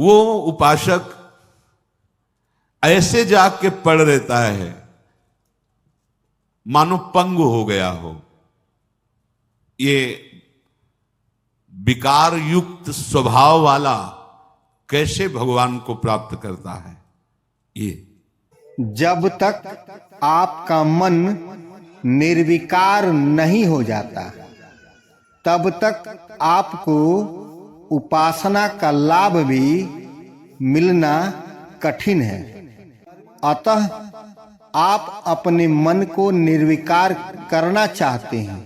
वो उपासक ऐसे जाके पड़ रहता है मानो पंगु हो गया हो। ये विकार युक्त स्वभाव वाला कैसे भगवान को प्राप्त करता है? ये जब तक आपका मन निर्विकार नहीं हो जाता तब तक आपको उपासना का लाभ भी मिलना कठिन है। अतः आप अपने मन को निर्विकार करना चाहते हैं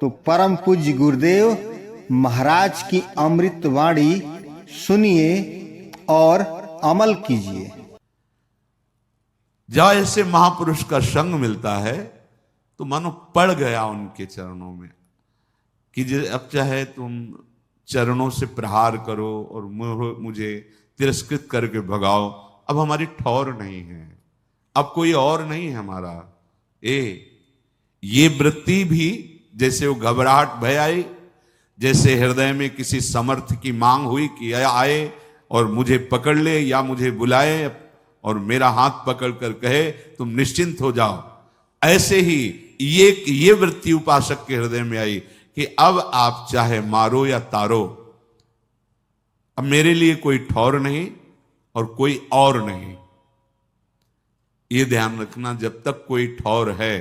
तो परम पूज्य गुरुदेव महाराज की अमृत वाणी सुनिए और अमल कीजिए। जब ऐसे महापुरुष का संग मिलता है तो मानो पड़ गया उनके चरणों में कि अब चाहे तुम चरणों से प्रहार करो और मुझे तिरस्कृत करके भगाओ, अब हमारी ठौर नहीं है, अब कोई और नहीं है हमारा। ये वृत्ति भी जैसे वो घबराहट भय आई, जैसे हृदय में किसी समर्थ की मांग हुई कि आए और मुझे पकड़ ले या मुझे बुलाए और मेरा हाथ पकड़ कर कहे तुम निश्चिंत हो जाओ, ऐसे ही ये वृत्ति उपासक के हृदय में आई कि अब आप चाहे मारो या तारो, अब मेरे लिए कोई ठौर नहीं और कोई और नहीं। ये ध्यान रखना, जब तक कोई ठौर है,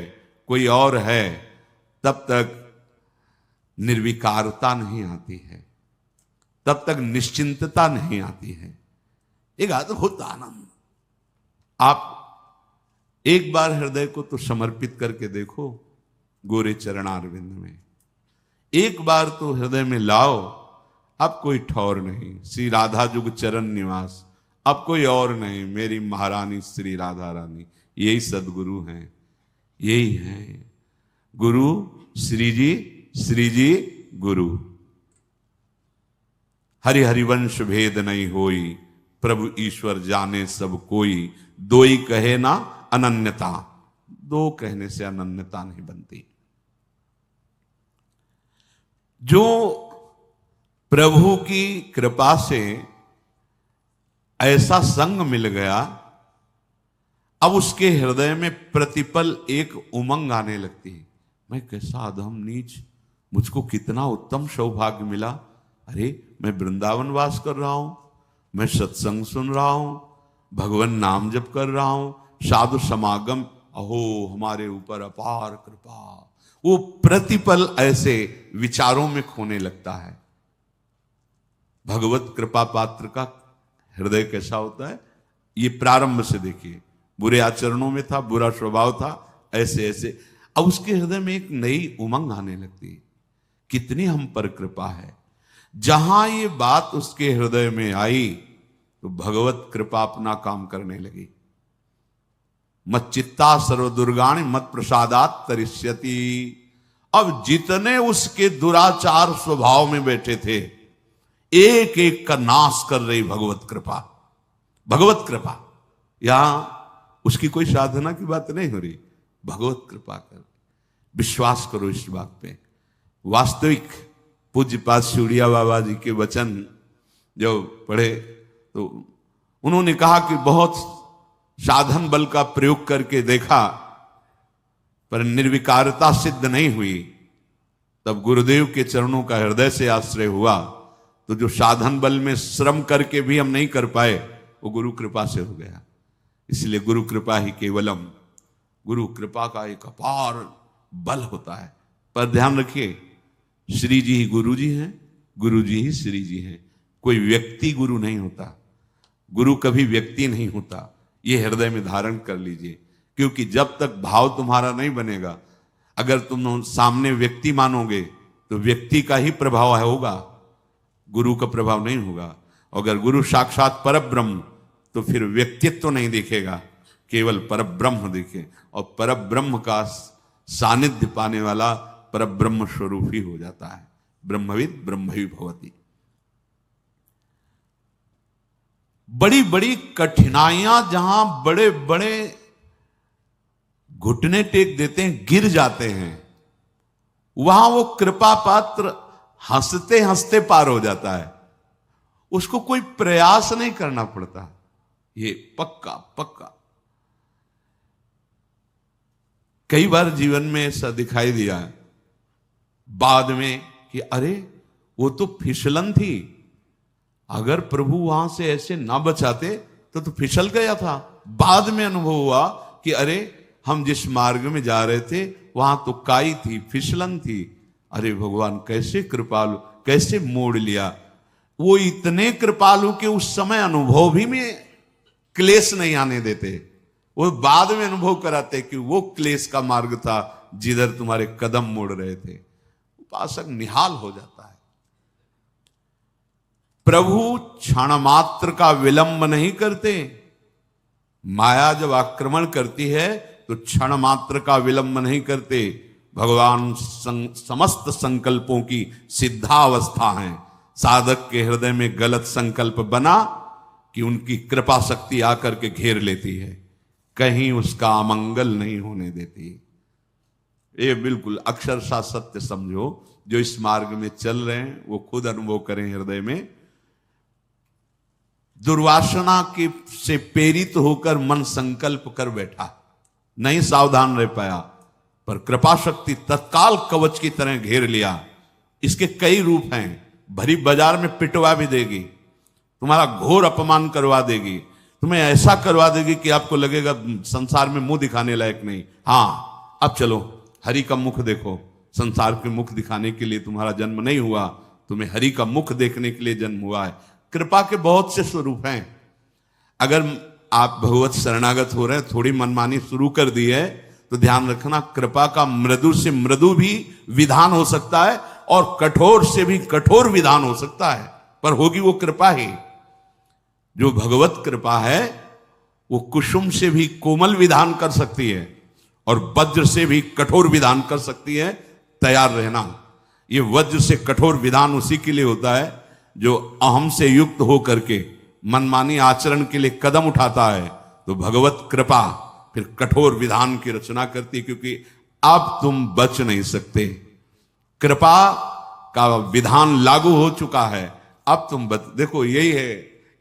कोई और है, तब तक निर्विकारता नहीं आती है, तब तक निश्चिंतता नहीं आती है, एक अद्भुत आनंद। आप एक बार हृदय को तो समर्पित करके देखो गोरे चरणारविंद में, एक बार तो हृदय में लाओ, अब कोई ठौर नहीं, श्री राधा जुग चरण निवास, अब कोई और नहीं, मेरी महारानी श्री राधा रानी, यही सदगुरु हैं, यही हैं गुरु। श्री जी गुरु। हरि हरिवंश भेद नहीं होई, प्रभु ईश्वर जाने सब कोई, दोई कहे ना अनन्यता, दो कहने से अनन्यता नहीं बनती। जो प्रभु की कृपा से ऐसा संग मिल गया, अब उसके हृदय में प्रतिपल एक उमंग आने लगती है, मैं कैसा अधम नीच, मुझको कितना उत्तम सौभाग्य मिला। अरे मैं वृंदावन वास कर रहा हूं, मैं सत्संग सुन रहा हूं, भगवान नाम जप कर रहा हूं, साधु समागम, अहो हमारे ऊपर अपार कृपा। वो प्रतिपल ऐसे विचारों में खोने लगता है। भगवत कृपा पात्र का हृदय कैसा होता है, ये प्रारंभ से देखिए, बुरे आचरणों में था, बुरा स्वभाव था, ऐसे ऐसे, अब उसके हृदय में एक नई उमंग आने लगती है, कितनी हम पर कृपा है। जहां ये बात उसके हृदय में आई तो भगवत कृपा अपना काम करने लगी। मत चित्ता सर्वदुर्गाणि मत प्रसादात तरिष्यति। अब जितने उसके दुराचार स्वभाव में बैठे थे, एक एक का नाश कर रही भगवत कृपा। भगवत कृपा, यहां उसकी कोई साधना की बात नहीं हो रही, भगवत कृपा कर, विश्वास करो इस बात पे। वास्तविक पूज्यपाद शिवड़िया बाबा जी के वचन जो पढ़े तो उन्होंने कहा कि बहुत साधन बल का प्रयोग करके देखा पर निर्विकारता सिद्ध नहीं हुई, तब गुरुदेव के चरणों का हृदय से आश्रय हुआ, तो जो साधन बल में श्रम करके भी हम नहीं कर पाए वो गुरु कृपा से हो गया। इसलिए गुरु कृपा ही केवलम, गुरु कृपा का एक अपार बल होता है। पर ध्यान रखिए, श्री जी ही गुरु जी हैं, गुरु जी ही श्री जी हैं, कोई व्यक्ति गुरु नहीं होता, गुरु कभी व्यक्ति नहीं होता, ये हृदय में धारण कर लीजिए। क्योंकि जब तक भाव तुम्हारा नहीं बनेगा, अगर तुम सामने व्यक्ति मानोगे तो व्यक्ति का ही प्रभाव होगा, गुरु का प्रभाव नहीं होगा। अगर गुरु साक्षात परब्रह्म तो फिर व्यक्तित्व नहीं दिखेगा, केवल परब्रह्म दिखे, और परब्रह्म का सानिध्य पाने वाला परब्रह्म स्वरूप ही हो जाता है। ब्रह्मविद ब्रह्मवि भवति। बड़ी बड़ी कठिनाइयां जहां बड़े बड़े घुटने टेक देते हैं, गिर जाते हैं, वहां वो कृपा पात्र हंसते हंसते पार हो जाता है। उसको कोई प्रयास नहीं करना पड़ता, ये पक्का पक्का। कई बार जीवन में ऐसा दिखाई दिया है बाद में कि अरे वो तो फिसलन थी, अगर प्रभु वहां से ऐसे ना बचाते तो फिसल गया था। बाद में अनुभव हुआ कि अरे हम जिस मार्ग में जा रहे थे वहां तो काई थी, फिसलन थी। अरे भगवान कैसे कृपालु, कैसे मोड़ लिया। वो इतने कृपालु के उस समय अनुभव भी में क्लेश नहीं आने देते, वो बाद में अनुभव कराते कि वो क्लेश का मार्ग था जिधर तुम्हारे कदम मोड़ रहे थे। उपासक निहाल हो जाता है। प्रभु क्षण मात्र का विलंब नहीं करते। माया जब आक्रमण करती है तो क्षण मात्र का विलंब नहीं करते। भगवान समस्त संकल्पों की सिद्धावस्था है। साधक के हृदय में गलत संकल्प बना कि उनकी कृपा शक्ति आकर के घेर लेती है, कहीं उसका अमंगल नहीं होने देती। ये बिल्कुल अक्षरशः सत्य समझो। जो इस मार्ग में चल रहे हैं वो खुद अनुभव करें हृदय में। दुर्वासना के से प्रेरित होकर मन संकल्प कर बैठा, नहीं सावधान रह पाया, पर कृपा शक्ति तत्काल कवच की तरह घेर लिया। इसके कई रूप हैं। भरी बाजार में पिटवा भी देगी, तुम्हारा घोर अपमान करवा देगी, तुम्हें ऐसा करवा देगी कि आपको लगेगा संसार में मुंह दिखाने लायक नहीं। हाँ अब चलो हरि का मुख देखो। संसार के मुख दिखाने के लिए तुम्हारा जन्म नहीं हुआ, तुम्हें हरि का मुख देखने के लिए जन्म हुआ है। कृपा के बहुत से स्वरूप हैं। अगर आप भगवत शरणागत हो रहे हैं, थोड़ी मनमानी शुरू कर दी है तो ध्यान रखना कृपा का मृदु से मृदु भी विधान हो सकता है और कठोर से भी कठोर विधान हो सकता है, पर होगी वो कृपा ही। जो भगवत कृपा है वो कुसुम से भी कोमल विधान कर सकती है और वज्र से भी कठोर विधान कर सकती है। तैयार रहना। ये वज्र से कठोर विधान उसी के लिए होता है जो अहम से युक्त होकर के मनमानी आचरण के लिए कदम उठाता है। तो भगवत कृपा फिर कठोर विधान की रचना करती है, क्योंकि अब तुम बच नहीं सकते। कृपा का विधान लागू हो चुका है, अब तुम बच, देखो यही है,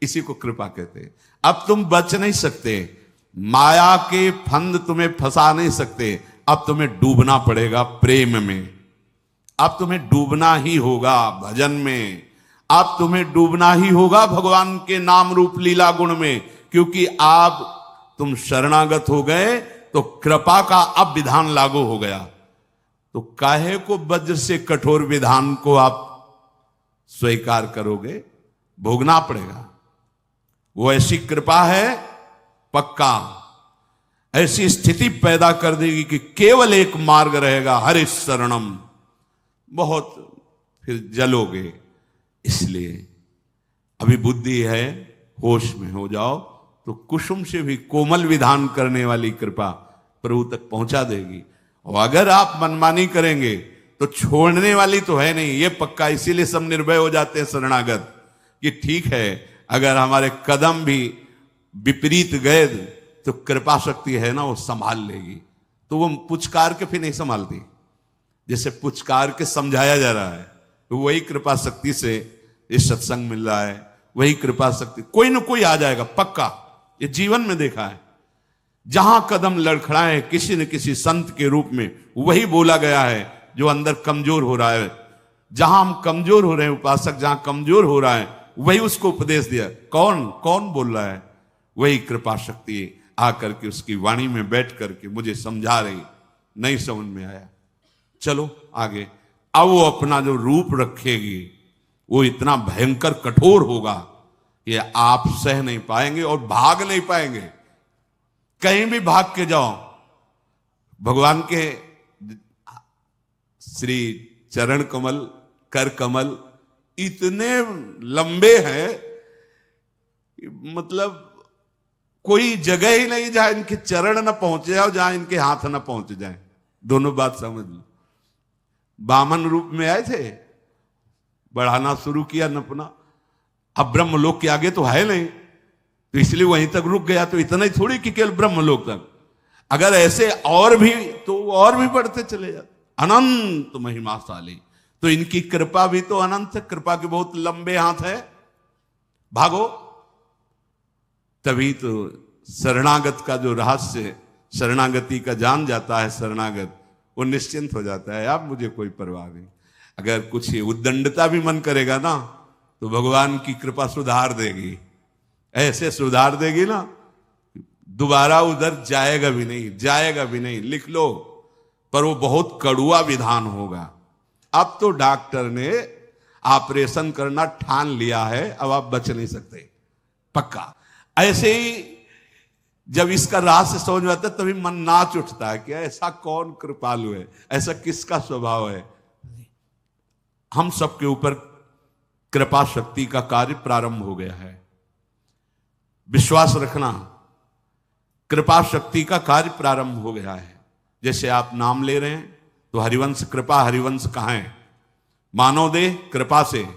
इसी को कृपा कहते हैं। अब तुम बच नहीं सकते, माया के फंद तुम्हें फंसा नहीं सकते। अब तुम्हें डूबना पड़ेगा प्रेम में, अब तुम्हें डूबना ही होगा भजन में, अब तुम्हें डूबना ही होगा भगवान के नाम रूप लीला गुण में, क्योंकि आप तुम शरणागत हो गए तो कृपा का अब विधान लागू हो गया। तो काहे को वज्र से कठोर विधान को आप स्वीकार करोगे? भोगना पड़ेगा। वो ऐसी कृपा है पक्का, ऐसी स्थिति पैदा कर देगी कि केवल एक मार्ग रहेगा, हरि शरणम। बहुत फिर जलोगे। इसलिए अभी बुद्धि है, होश में हो जाओ तो कुसुम से भी कोमल विधान करने वाली कृपा प्रभु तक पहुंचा देगी। और अगर आप मनमानी करेंगे तो छोड़ने वाली तो है नहीं, ये पक्का। इसीलिए सब निर्भय हो जाते हैं शरणागत कि ठीक है, अगर हमारे कदम भी विपरीत गए तो कृपा शक्ति है ना, वो संभाल लेगी। तो वो पुचकार के फिर नहीं संभालती, जैसे पुचकार के समझाया जा रहा है, तो वही कृपा शक्ति से ये सत्संग मिल रहा है। वही कृपा शक्ति कोई ना कोई आ जाएगा पक्का। ये जीवन में देखा है, जहां कदम लड़खड़ाए किसी न किसी संत के रूप में वही बोला गया है जो अंदर कमजोर हो रहा है। जहां हम कमजोर हो रहे हैं, उपासक जहां कमजोर हो रहा है, वही उसको उपदेश दिया। कौन कौन बोल रहा है? वही कृपा शक्ति आकर के उसकी वाणी में बैठ करके मुझे समझा रही। नहीं समझ में आया, चलो आगे। अब वो अपना जो रूप रखेगी वो इतना भयंकर कठोर होगा, ये आप सह नहीं पाएंगे और भाग नहीं पाएंगे। कहीं भी भाग के जाओ, भगवान के श्री चरण कमल, कर कमल इतने लंबे हैं, मतलब कोई जगह ही नहीं जहां इनके चरण न पहुंचे और जहां इनके हाथ न पहुंच जाए। दोनों बात समझ लो। वामन रूप में आए थे, बढ़ाना शुरू किया नपना। अब ब्रह्मलोक के आगे तो है नहीं, तो इसलिए वहीं तक रुक गया। तो इतना ही थोड़ी कि केवल ब्रह्मलोक तक, अगर ऐसे और भी तो और भी बढ़ते चले जाते। अनंत महिमाशाली, तो इनकी कृपा भी तो अनंत है। कृपा के बहुत लंबे हाथ है। भागो। तभी तो शरणागत का जो रहस्य, शरणागति का जान जाता है शरणागत, वो निश्चिंत हो जाता है। अब मुझे कोई परवाह नहीं। अगर कुछ उद्दंडता भी मन करेगा ना, तो भगवान की कृपा सुधार देगी, ऐसे सुधार देगी ना, दोबारा उधर जाएगा भी नहीं, जाएगा भी नहीं। लिख लो, पर वो बहुत कड़ुआ विधान होगा। अब तो डॉक्टर ने ऑपरेशन करना ठान लिया है, अब आप बच नहीं सकते, पक्का। ऐसे ही जब इसका रहस्य समझ में आता है तभी मन नाच उठता है कि ऐसा कौन कृपालु है, ऐसा किसका स्वभाव है। हम सबके ऊपर कृपा शक्ति का कार्य प्रारंभ हो गया है। विश्वास रखना, कृपा शक्ति का कार्य प्रारंभ हो गया है। जैसे आप नाम ले रहे हैं तो हरिवंश कृपा, हरिवंश कहाँ है? मानव देह कृपा से,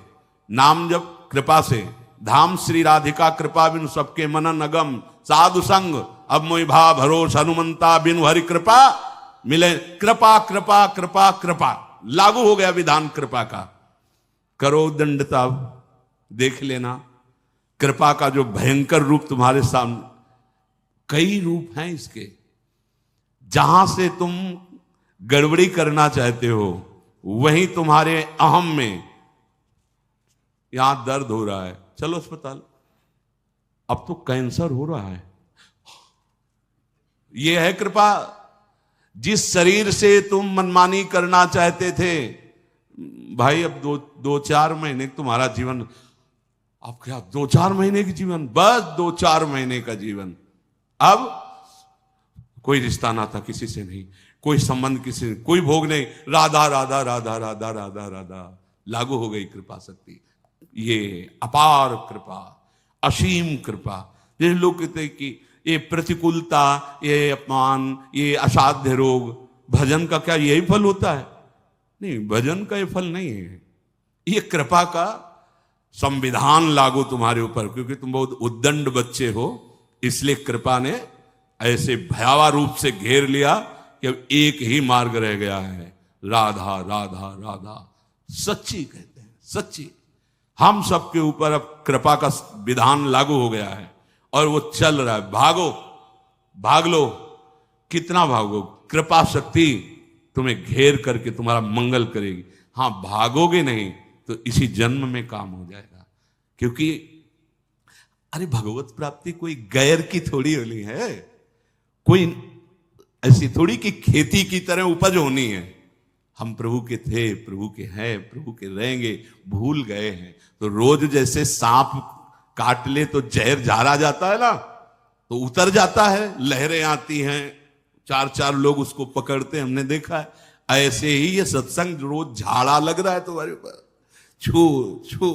नाम जब कृपा से, धाम श्री राधिका कृपा बिनु सबके मनन अगम, साधु संग अब मोहि भा भरोस हनुमंता बिनु हरि कृपा मिले। कृपा कृपा कृपा कृपा लागू हो गया विधान कृपा का। करो दंडता, देख लेना कृपा का जो भयंकर रूप तुम्हारे सामने। कई रूप हैं इसके। जहां से तुम गड़बड़ी करना चाहते हो वहीं तुम्हारे अहम में, यहां दर्द हो रहा है, चलो अस्पताल। अब तो कैंसर हो रहा है, यह है कृपा। जिस शरीर से तुम मनमानी करना चाहते थे, भाई अब दो चार महीने तुम्हारा जीवन, अब क्या 2-4 महीने की जीवन, बस 2-4 महीने का जीवन। अब कोई रिश्ता नाता किसी से नहीं, कोई संबंध किसी से, कोई भोग नहीं, राधा राधा राधा राधा राधा राधा। लागू हो गई कृपा शक्ति। ये अपार कृपा, असीम कृपा। जैसे लोग कहते हैं कि ये प्रतिकूलता, ये अपमान, ये असाध्य रोग, भजन का क्या यही फल होता है? नहीं, भजन का ये फल नहीं है। ये कृपा का संविधान लागू तुम्हारे ऊपर, क्योंकि तुम बहुत उद्दंड बच्चे हो, इसलिए कृपा ने ऐसे भयावह रूप से घेर लिया कि अब एक ही मार्ग रह गया है, राधा राधा राधा। सच्ची कहते हैं, सच्ची। हम सबके ऊपर अब कृपा का विधान लागू हो गया है और वो चल रहा है। भागो, भाग लो, कितना भागो, कृपा शक्ति तुम्हें घेर करके तुम्हारा मंगल करेगी। हाँ, भागोगे नहीं तो इसी जन्म में काम हो जाएगा। क्योंकि अरे भगवत प्राप्ति कोई गैर की थोड़ी होनी है, कोई ऐसी थोड़ी कि खेती की तरह उपज होनी है। हम प्रभु के थे, प्रभु के हैं, प्रभु के रहेंगे, भूल गए हैं। तो रोज जैसे सांप काट ले तो जहर झाड़ा जाता है ना, तो उतर जाता है, लहरें आती हैं, 4-4 लोग उसको पकड़ते हैं, हमने देखा है। ऐसे ही ये सत्संग रोज झाड़ा लग रहा है तुम्हारे ऊपर। छू छू,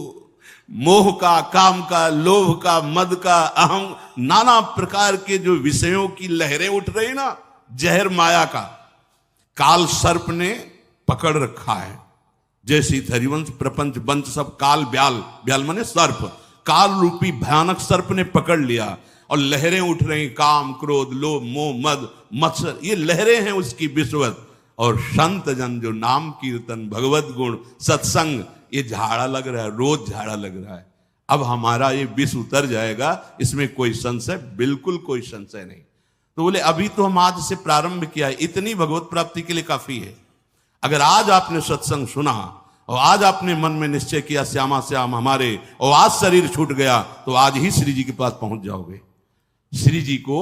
मोह का, काम का, लोभ का, मद का, अहम, नाना प्रकार के जो विषयों की लहरें उठ रही ना, जहर माया का काल सर्प ने पकड़ रखा है। जैसे हरिवंश प्रपंच वंश सब काल, ब्याल, ब्याल माने सर्प, काल रूपी भयानक सर्प ने पकड़ लिया और लहरें उठ रही, काम, क्रोध, लोभ, मोह, मद, मत्सर, ये लहरें हैं उसकी विषवत। और संत जन जो नाम कीर्तन, भगवत गुण, सत्संग, ये झाड़ा लग रहा है, रोज झाड़ा लग रहा है। अब हमारा ये विष उतर जाएगा, इसमें कोई संशय, बिल्कुल कोई संशय नहीं। तो बोले अभी तो हम आज से प्रारंभ किया है, इतनी भगवत प्राप्ति के लिए काफी है। अगर आज आपने सत्संग सुना और आज आपने मन में निश्चय किया श्यामा श्याम हमारे, और आज शरीर छूट गया, तो आज ही श्री जी के पास पहुंच जाओगे। श्री जी को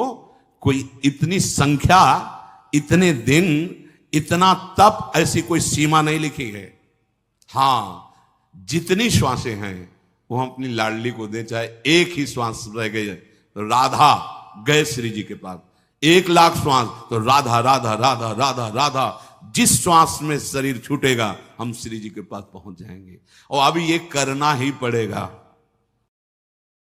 कोई इतनी संख्या, इतने दिन, इतना तप, ऐसी कोई सीमा नहीं लिखी है। हाँ, जितनी श्वासें हैं वो हम अपनी लाडली को दें, चाहे एक ही श्वास रह गई है तो राधा गए श्री जी के पास, 1,00,000 श्वास तो राधा राधा राधा राधा राधा। जिस श्वास में शरीर छूटेगा हम श्री जी के पास पहुंच जाएंगे। और अभी ये करना ही पड़ेगा।